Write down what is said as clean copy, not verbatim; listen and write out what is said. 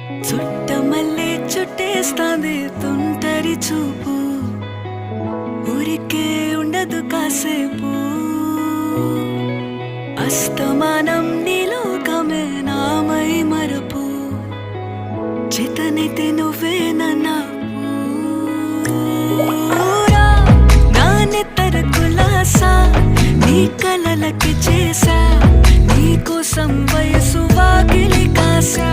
చుట్టమల్లే చుట్టేస్తాంది తుంటరి చూపు, ఊరికే ఉండదు కాసేపు. అస్తమానం నీలోకమే నామై మరపు, చేతనైతే నువ్వే నూరా నానెత్తర కులాసా నీ కలలకి చేసా, నీ కోసం వయసు వాకిలి కాసా.